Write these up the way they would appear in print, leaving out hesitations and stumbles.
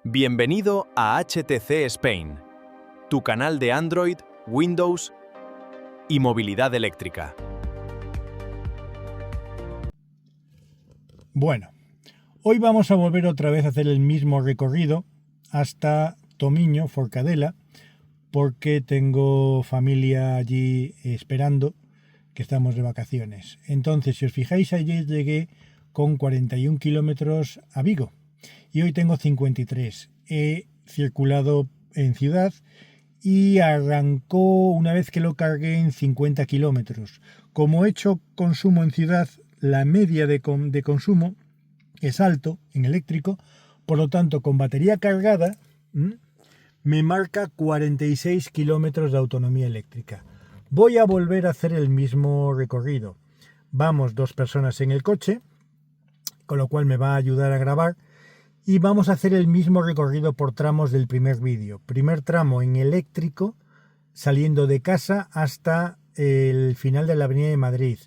Bienvenido a HTC Spain, tu canal de Android, Windows y movilidad eléctrica. Bueno, hoy vamos a volver otra vez a hacer el mismo recorrido hasta Tomiño, Forcadela, porque tengo familia allí esperando, que estamos de vacaciones. Entonces, si os fijáis, ayer llegué con 41 kilómetros a Vigo y hoy tengo 53. He circulado en ciudad y arrancó una vez que lo cargué en 50 kilómetros. Como he hecho consumo en ciudad, la media de consumo es alto en eléctrico, por lo tanto con batería cargada me marca 46 kilómetros de autonomía eléctrica. Voy a volver a hacer el mismo recorrido. Vamos 2 personas en el coche, con lo cual me va a ayudar a grabar, y vamos a hacer el mismo recorrido por tramos del primer vídeo. Primer tramo en eléctrico, saliendo de casa hasta el final de la Avenida de Madrid.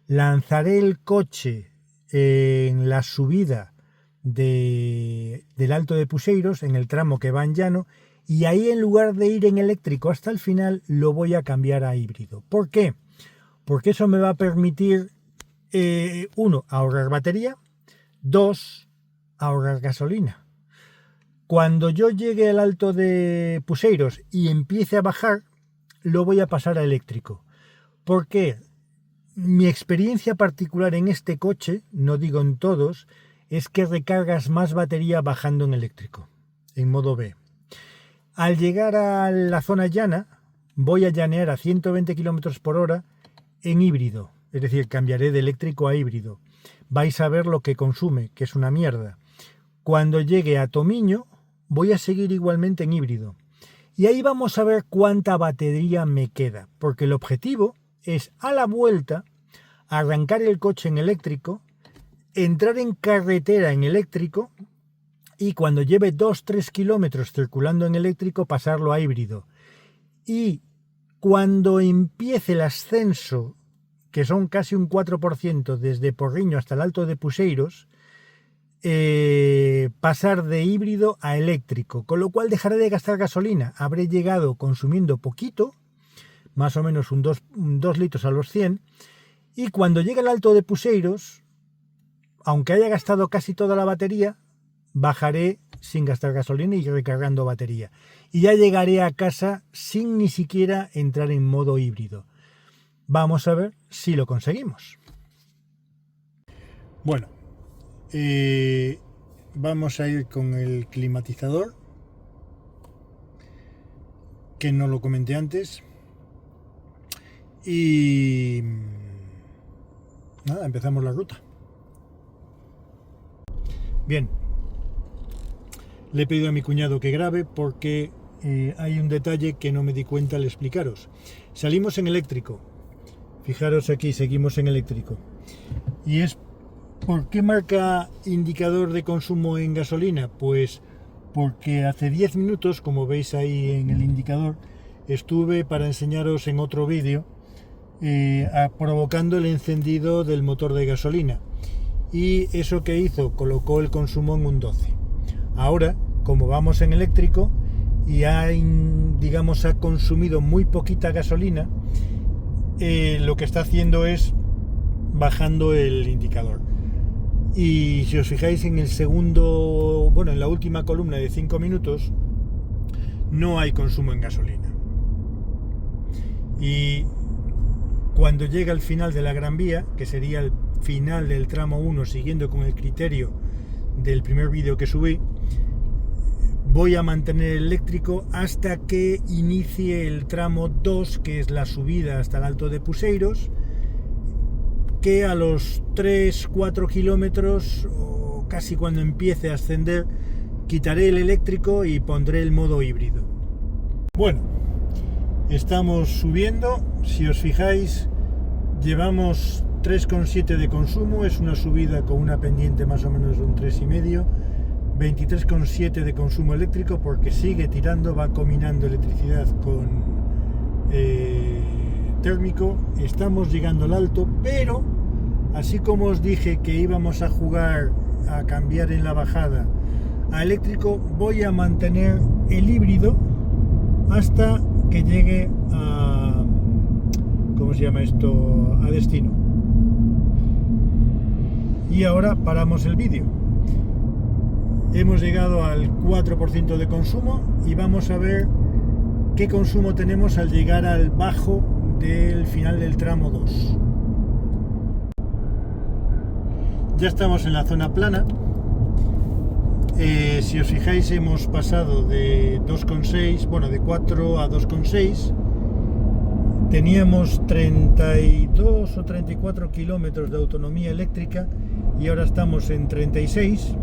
Lanzaré el coche en la subida del Alto de Puseiros, en el tramo que va en llano, y ahí en lugar de ir en eléctrico hasta el final, lo voy a cambiar a híbrido. ¿Por qué? Porque eso me va a permitir, 1, ahorrar batería, 2, ahorrar gasolina. Cuando yo llegue al Alto de Puseiros y empiece a bajar, lo voy a pasar a eléctrico. ¿Por qué? Mi experiencia particular en este coche, no digo en todos, es que recargas más batería bajando en eléctrico, en modo B. Al llegar a la zona llana, voy a llanear a 120 km por hora en híbrido, es decir, cambiaré de eléctrico a híbrido. Vais a ver lo que consume, que es una mierda. Cuando llegue a Tomiño, voy a seguir igualmente en híbrido. Y ahí vamos a ver cuánta batería me queda, porque el objetivo es a la vuelta arrancar el coche en eléctrico, entrar en carretera en eléctrico y cuando lleve 2-3 kilómetros circulando en eléctrico pasarlo a híbrido. Y cuando empiece el ascenso, que son casi un 4% desde Porriño hasta el Alto de Puseiros, pasar de híbrido a eléctrico, con lo cual dejaré de gastar gasolina. Habré llegado consumiendo poquito, más o menos un 2 litros a los 100, y cuando llegue al Alto de Puseiros, aunque haya gastado casi toda la batería, bajaré sin gastar gasolina y recargando batería. Y ya llegaré a casa sin ni siquiera entrar en modo híbrido. Vamos a ver si lo conseguimos. Bueno, vamos a ir con el climatizador, que no lo comenté antes. Y nada, empezamos la ruta. Bien, le he pedido a mi cuñado que grabe porque hay un detalle que no me di cuenta al explicaros. Salimos en eléctrico. Fijaros aquí, seguimos en eléctrico. Y es, ¿por qué marca indicador de consumo en gasolina? Pues porque hace 10 minutos, como veis ahí en el indicador, estuve para enseñaros en otro vídeo provocando el encendido del motor de gasolina. Y eso que hizo, colocó el consumo en un 12. Ahora, como vamos en eléctrico y ha consumido muy poquita gasolina, lo que está haciendo es bajando el indicador. Y si os fijáis en el segundo, en la última columna de 5 minutos, no hay consumo en gasolina. Y cuando llega al final de la Gran Vía, que sería el final del tramo 1, siguiendo con el criterio del primer vídeo que subí, voy a mantener el eléctrico hasta que inicie el tramo 2, que es la subida hasta el Alto de Puseiros, que a los 3-4 kilómetros, o casi cuando empiece a ascender, quitaré el eléctrico y pondré el modo híbrido. Bueno, estamos subiendo. Si os fijáis, llevamos 3,7 de consumo, es una subida con una pendiente más o menos de un 3,5, 23,7 de consumo eléctrico porque sigue tirando, va combinando electricidad con térmico. Estamos llegando al alto, pero así como os dije que íbamos a jugar a cambiar en la bajada a eléctrico, voy a mantener el híbrido hasta que llegue a, ¿cómo se llama esto?, a destino. Y ahora paramos el vídeo. Hemos llegado al 4% de consumo y vamos a ver qué consumo tenemos al llegar al bajo del final del tramo 2. Ya estamos en la zona plana. Si os fijáis, hemos pasado de 2,6, bueno, de 4 a 2,6. Teníamos 32 o 34 kilómetros de autonomía eléctrica y ahora estamos en 36.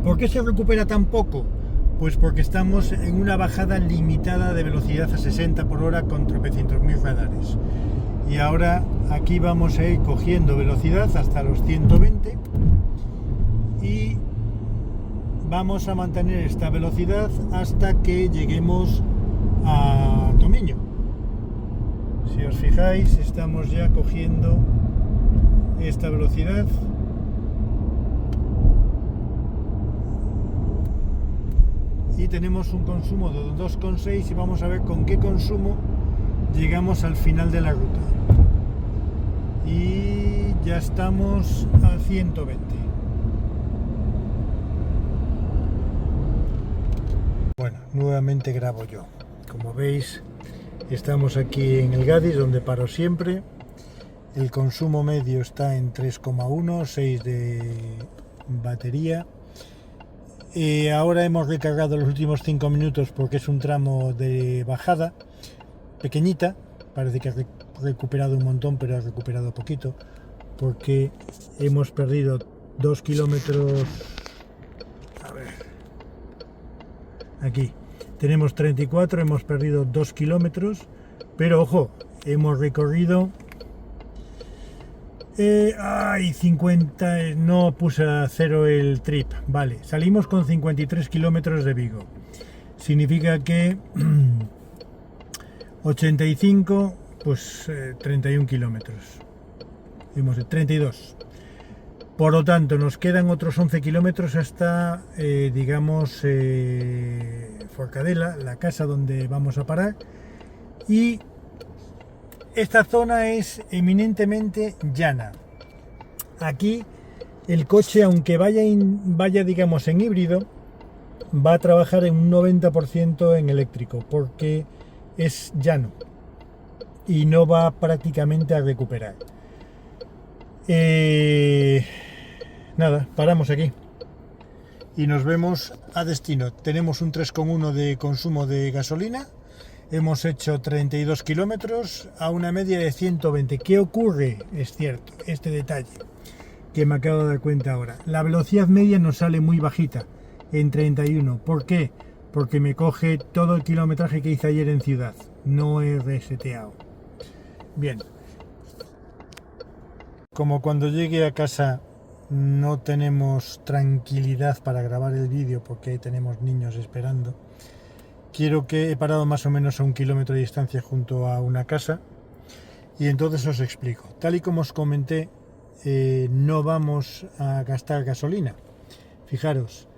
¿Por qué se recupera tan poco? Pues porque estamos en una bajada limitada de velocidad a 60 por hora con tropecientos mil radares. Y ahora aquí vamos a ir cogiendo velocidad hasta los 120 y vamos a mantener esta velocidad hasta que lleguemos a Tomiño. Si os fijáis, estamos ya cogiendo esta velocidad. Y tenemos un consumo de 2,6 y vamos a ver con qué consumo llegamos al final de la ruta. Y ya estamos a 120. Bueno, nuevamente grabo yo. Como veis, estamos aquí en el Gadis, donde paro siempre. El consumo medio está en 3,1, 6 de batería. Ahora hemos recargado los últimos 5 minutos porque es un tramo de bajada pequeñita. Parece que ha recuperado un montón, pero ha recuperado poquito porque hemos perdido 2 kilómetros. A ver, aquí tenemos 34, hemos perdido 2 kilómetros, pero ojo, hemos recorrido 50, no puse a cero el trip, vale, salimos con 53 kilómetros de Vigo, significa que 85, pues 31 kilómetros, 32, por lo tanto nos quedan otros 11 kilómetros hasta, digamos, Forcadela, la casa donde vamos a parar, y esta zona es eminentemente llana. Aquí el coche, aunque vaya digamos en híbrido, va a trabajar en un 90% en eléctrico porque es llano y no va prácticamente a recuperar. Nada, paramos aquí y nos vemos a destino. Tenemos un 3,1 de consumo de gasolina. Hemos hecho 32 kilómetros a una media de 120. ¿Qué ocurre? Es cierto, este detalle que me acabo de dar cuenta ahora. La velocidad media nos sale muy bajita, en 31. ¿Por qué? Porque me coge todo el kilometraje que hice ayer en ciudad. No he reseteado. Bien. Como cuando llegue a casa no tenemos tranquilidad para grabar el vídeo porque ahí tenemos niños esperando. Quiero que he parado más o menos a 1 kilómetro de distancia junto a una casa y entonces os explico. Tal y como os comenté, no vamos a gastar gasolina. Fijaros,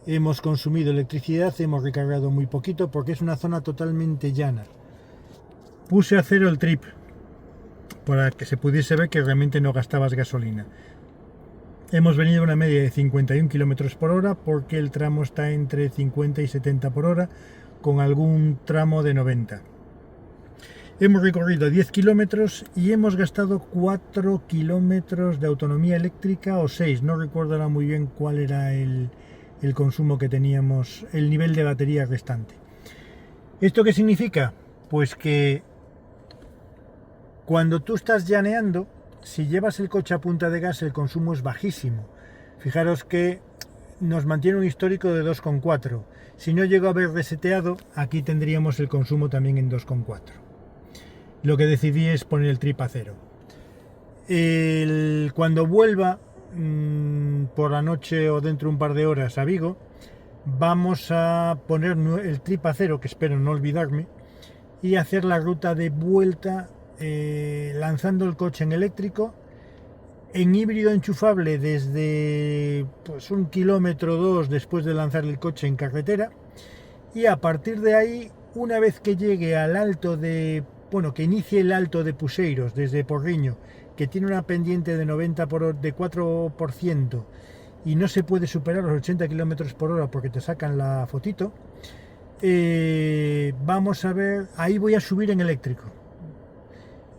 hemos consumido electricidad, hemos recargado muy poquito porque es una zona totalmente llana. Puse a cero el trip para que se pudiese ver que realmente no gastabas gasolina. Hemos venido a una media de 51 km por hora porque el tramo está entre 50 y 70 por hora, con algún tramo de 90. Hemos recorrido 10 kilómetros y hemos gastado 4 kilómetros de autonomía eléctrica o 6, no recuerdo ahora muy bien cuál era el consumo que teníamos, el nivel de batería restante. ¿Esto qué significa? Pues que cuando tú estás llaneando, si llevas el coche a punta de gas, el consumo es bajísimo. Fijaros que nos mantiene un histórico de 2,4. Si no llego a haber reseteado, aquí tendríamos el consumo también en 2,4. Lo que decidí es poner el trip a cero. Cuando vuelva por la noche o dentro de un par de horas a Vigo, vamos a poner el trip a cero, que espero no olvidarme, y hacer la ruta de vuelta lanzando el coche en eléctrico en híbrido enchufable desde pues, 1 kilómetro o 2 después de lanzar el coche en carretera, y a partir de ahí, una vez que llegue al alto de, bueno, que inicie el alto de Puseiros desde Porriño, que tiene una pendiente de 4% y no se puede superar los 80 km por hora porque te sacan la fotito, vamos a ver, ahí voy a subir en eléctrico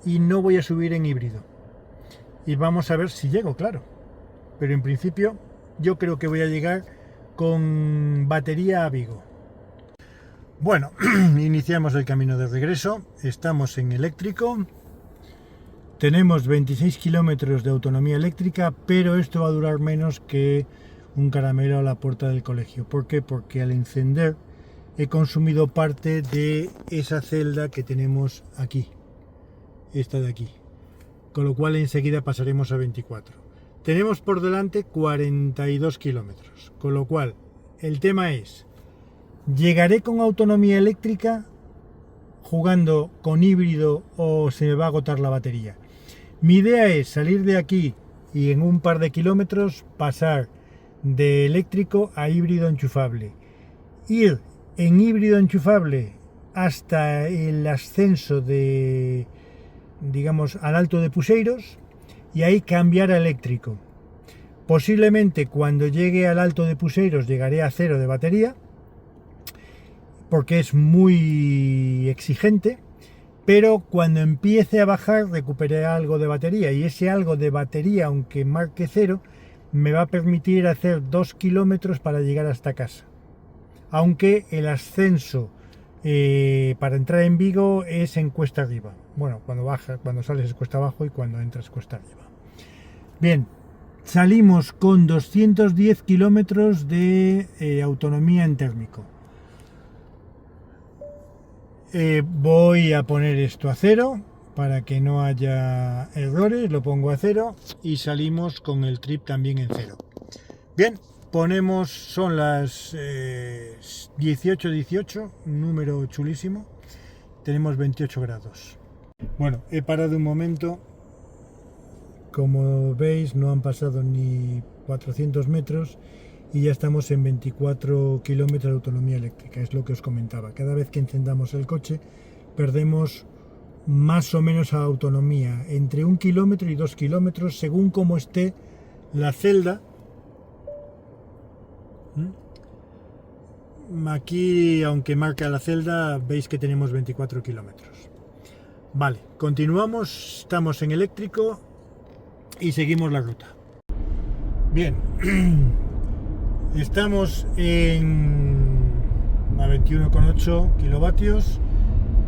y no voy a subir en híbrido, y vamos a ver si llego, claro, pero en principio yo creo que voy a llegar con batería a Vigo. Bueno, iniciamos el camino de regreso, estamos en eléctrico, tenemos 26 kilómetros de autonomía eléctrica, pero esto va a durar menos que un caramelo a la puerta del colegio. ¿Por qué? Porque al encender he consumido parte de esa celda que tenemos aquí, esta de aquí, con lo cual enseguida pasaremos a 24. Tenemos por delante 42 kilómetros, con lo cual el tema es: ¿llegaré con autonomía eléctrica jugando con híbrido o se me va a agotar la batería? Mi idea es salir de aquí y en un par de kilómetros pasar de eléctrico a híbrido enchufable. Ir en híbrido enchufable hasta el ascenso de, digamos, al alto de Puseiros y ahí cambiar a eléctrico. Posiblemente cuando llegue al alto de Puseiros llegaré a 0 de batería, porque es muy exigente, pero cuando empiece a bajar recuperaré algo de batería, y ese algo de batería, aunque marque 0, me va a permitir hacer 2 kilómetros para llegar hasta casa, aunque el ascenso para entrar en Vigo es en cuesta arriba. Bueno, cuando sales es cuesta abajo y cuando entras cuesta arriba. Bien, salimos con 210 kilómetros de autonomía en térmico. Voy a poner esto a 0 para que no haya errores, lo pongo a 0 y salimos con el trip también en 0. Bien, ponemos, son las 18:18, número chulísimo, tenemos 28 grados. Bueno, he parado un momento, como veis no han pasado ni 400 metros y ya estamos en 24 kilómetros de autonomía eléctrica, es lo que os comentaba. Cada vez que encendamos el coche perdemos más o menos autonomía, entre 1 kilómetro y 2 kilómetros, según cómo esté la celda. Aquí, aunque marca la celda, veis que tenemos 24 kilómetros. Vale, continuamos, estamos en eléctrico y seguimos la ruta. Bien. Estamos a 21,8 kilovatios,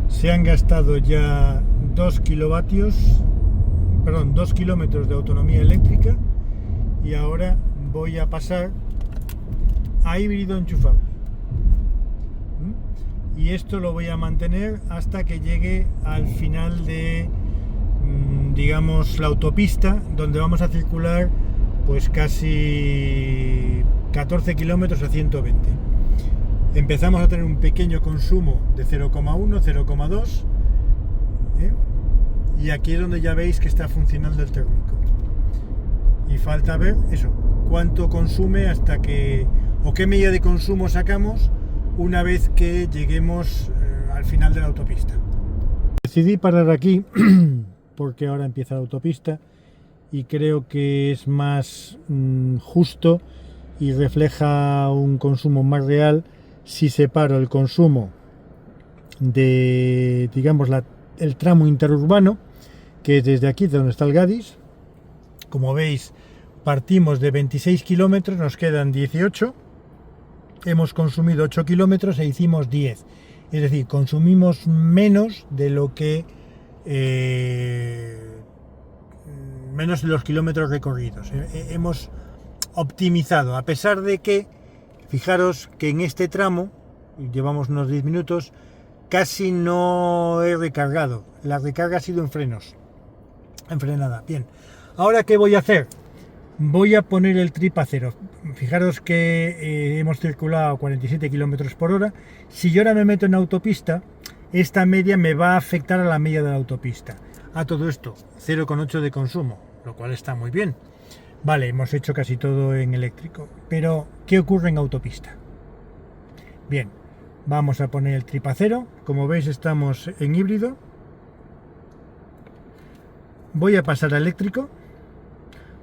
se han gastado ya 2 kilómetros de autonomía eléctrica y ahora voy a pasar a híbrido enchufable. Y esto lo voy a mantener hasta que llegue al final de, digamos, la autopista, donde vamos a circular pues casi 14 kilómetros a 120. Empezamos a tener un pequeño consumo de 0,1, 0,2, y aquí es donde ya veis que está funcionando el térmico. Y falta ver eso, cuánto consume hasta que, o qué medida de consumo sacamos una vez que lleguemos al final de la autopista. Decidí parar aquí porque ahora empieza la autopista y creo que es más justo y refleja un consumo más real si separo el consumo de, digamos, el tramo interurbano, que es desde aquí, de donde está el Gadis. Como veis, partimos de 26 kilómetros, nos quedan 18, hemos consumido 8 kilómetros e hicimos 10, es decir, consumimos menos de lo que menos de los kilómetros recorridos. Hemos optimizado, a pesar de que, fijaros que en este tramo, llevamos unos 10 minutos, casi no he recargado, la recarga ha sido en frenos, en frenada. Bien, ahora ¿qué voy a hacer? Voy a poner el trip a 0. Fijaros que hemos circulado a 47 km por hora. Si yo ahora me meto en autopista, esta media me va a afectar a la media de la autopista. A todo esto, 0,8 de consumo. lo cual está muy bien. Vale, hemos hecho casi todo en eléctrico, pero ¿qué ocurre en autopista? Bien, vamos a poner el tripacero. Como veis, estamos en híbrido. Voy a pasar a eléctrico.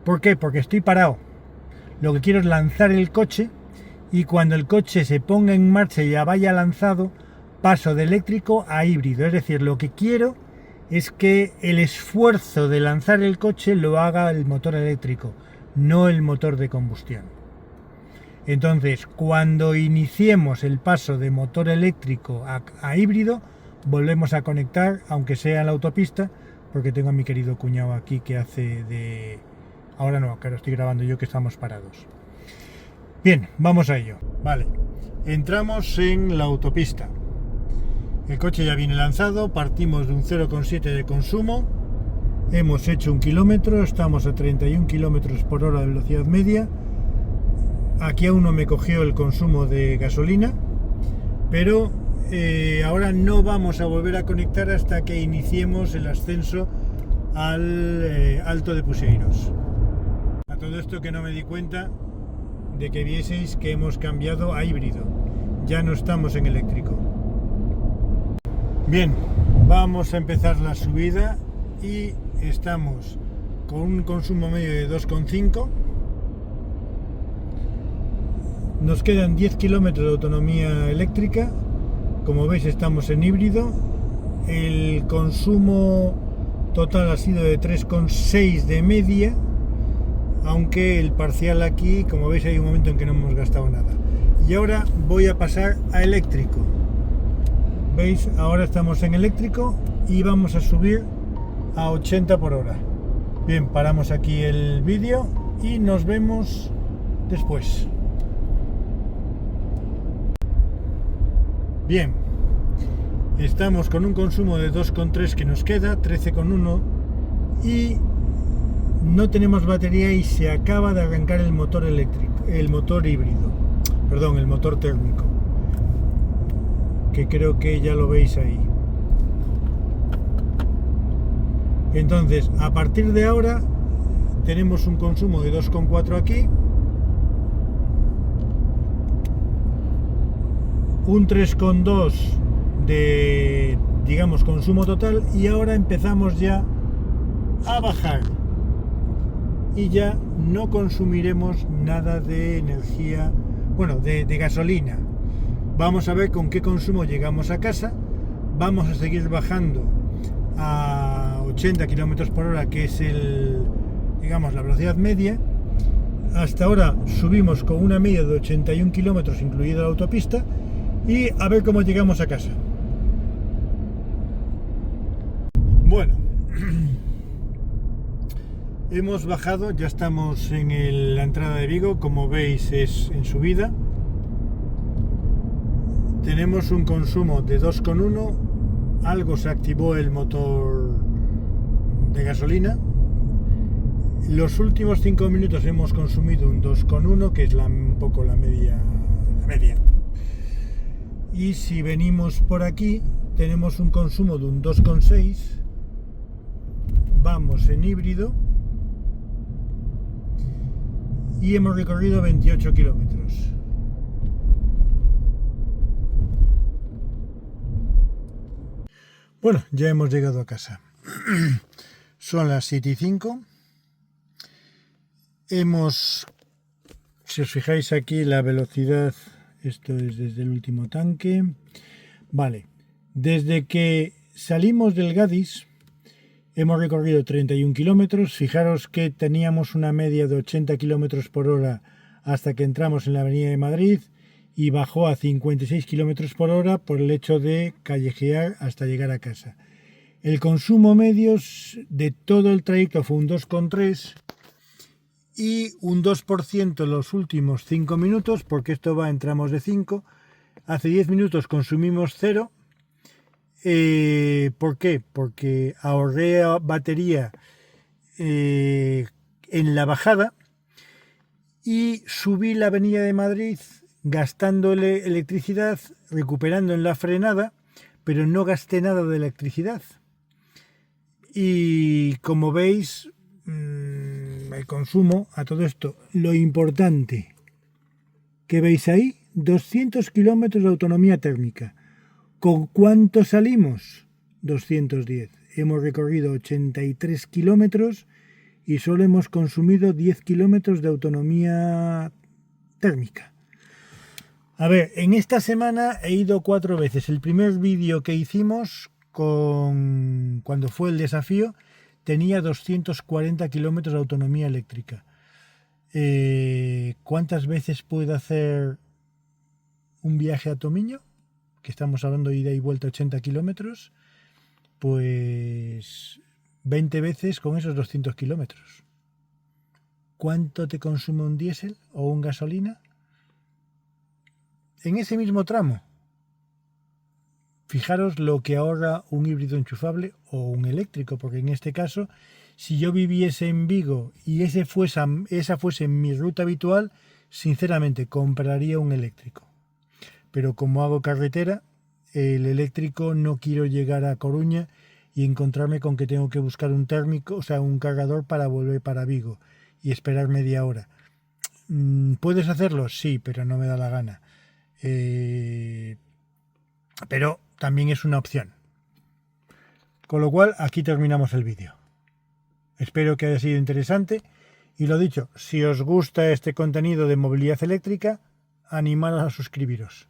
¿Por qué? Porque estoy parado. Lo que quiero es lanzar el coche, y cuando el coche se ponga en marcha y ya vaya lanzado, paso de eléctrico a híbrido. Es decir, lo que quiero es que el esfuerzo de lanzar el coche lo haga el motor eléctrico, no el motor de combustión. Entonces, cuando iniciemos el paso de motor eléctrico a híbrido, volvemos a conectar, aunque sea en la autopista, porque tengo a mi querido cuñado aquí que hace de... Ahora no, que lo estoy grabando yo, que estamos parados. Bien, vamos a ello. Vale, entramos en la autopista. El coche ya viene lanzado, partimos de un 0,7 de consumo. Hemos hecho 1 kilómetro, estamos a 31 kilómetros por hora de velocidad media. Aquí aún no me cogió el consumo de gasolina, pero ahora no vamos a volver a conectar hasta que iniciemos el ascenso al Alto de Puseiros. A todo esto que no me di cuenta de que vieseis que hemos cambiado a híbrido, ya no estamos en eléctrico. Bien, vamos a empezar la subida y estamos con un consumo medio de 2,5. Nos quedan 10 kilómetros de autonomía eléctrica. Como veis, estamos en híbrido. El consumo total ha sido de 3,6 de media, aunque el parcial aquí, como veis, hay un momento en que no hemos gastado nada. Y ahora voy a pasar a eléctrico. ¿Veis? Ahora estamos en eléctrico y vamos a subir a 80 por hora. Bien, paramos aquí el vídeo y nos vemos después. Bien, estamos con un consumo de 2,3 que nos queda, 13,1, y no tenemos batería y se acaba de arrancar el motor eléctrico, el motor híbrido, perdón, el motor térmico, que creo que ya lo veis ahí. Entonces, a partir de ahora tenemos un consumo de 2,4 aquí, un 3,2 de, digamos, consumo total, y ahora empezamos ya a bajar y ya no consumiremos nada de energía, bueno, de gasolina. Vamos a ver con qué consumo llegamos a casa. Vamos a seguir bajando a 80 km por hora, que es digamos, la velocidad media. Hasta ahora subimos con una media de 81 km incluida la autopista, y a ver cómo llegamos a casa. Bueno, hemos bajado, ya estamos en la entrada de Vigo, como veis es en subida. Tenemos un consumo de 2,1, algo se activó el motor de gasolina. Los últimos 5 minutos hemos consumido un 2,1, que es un poco la media. Y si venimos por aquí, tenemos un consumo de un 2,6. Vamos en híbrido y hemos recorrido 28 kilómetros. Bueno, ya hemos llegado a casa. Son las 7:05. Si os fijáis aquí, la velocidad, esto es desde el último tanque. Vale, desde que salimos del Gadis hemos recorrido 31 kilómetros. Fijaros que teníamos una media de 80 kilómetros por hora hasta que entramos en la Avenida de Madrid, y bajó a 56 kilómetros por hora por el hecho de callejear hasta llegar a casa. El consumo medio de todo el trayecto fue un 2,3 y un 2% en los últimos 5 minutos, porque esto va en tramos de 5. Hace 10 minutos consumimos 0. ¿Por qué? Porque ahorré batería en la bajada y subí la Avenida de Madrid gastándole electricidad, recuperando en la frenada, pero no gasté nada de electricidad. Y como veis, el consumo, a todo esto, lo importante que veis ahí, 200 kilómetros de autonomía térmica. ¿Con cuánto salimos? 210. Hemos recorrido 83 kilómetros y solo hemos consumido 10 kilómetros de autonomía térmica. A ver, en esta semana he ido 4 veces. El primer vídeo que hicimos cuando fue el desafío tenía 240 kilómetros de autonomía eléctrica. ¿Cuántas veces puedo hacer un viaje a Tomiño? Que estamos hablando de ida y vuelta 80 kilómetros. Pues 20 veces con esos 200 kilómetros. ¿Cuánto te consume un diésel o un gasolina? En ese mismo tramo. Fijaros lo que ahorra un híbrido enchufable o un eléctrico, porque en este caso, si yo viviese en Vigo y esa fuese mi ruta habitual, sinceramente compraría un eléctrico. Pero como hago carretera, el eléctrico no quiero llegar a Coruña y encontrarme con que tengo que buscar un térmico, o sea, un cargador para volver para Vigo y esperar media hora. ¿Puedes hacerlo? Sí, pero no me da la gana. Pero también es una opción. Con lo cual, aquí terminamos el vídeo. Espero que haya sido interesante. Y lo dicho, si os gusta este contenido de movilidad eléctrica, animaros a suscribiros.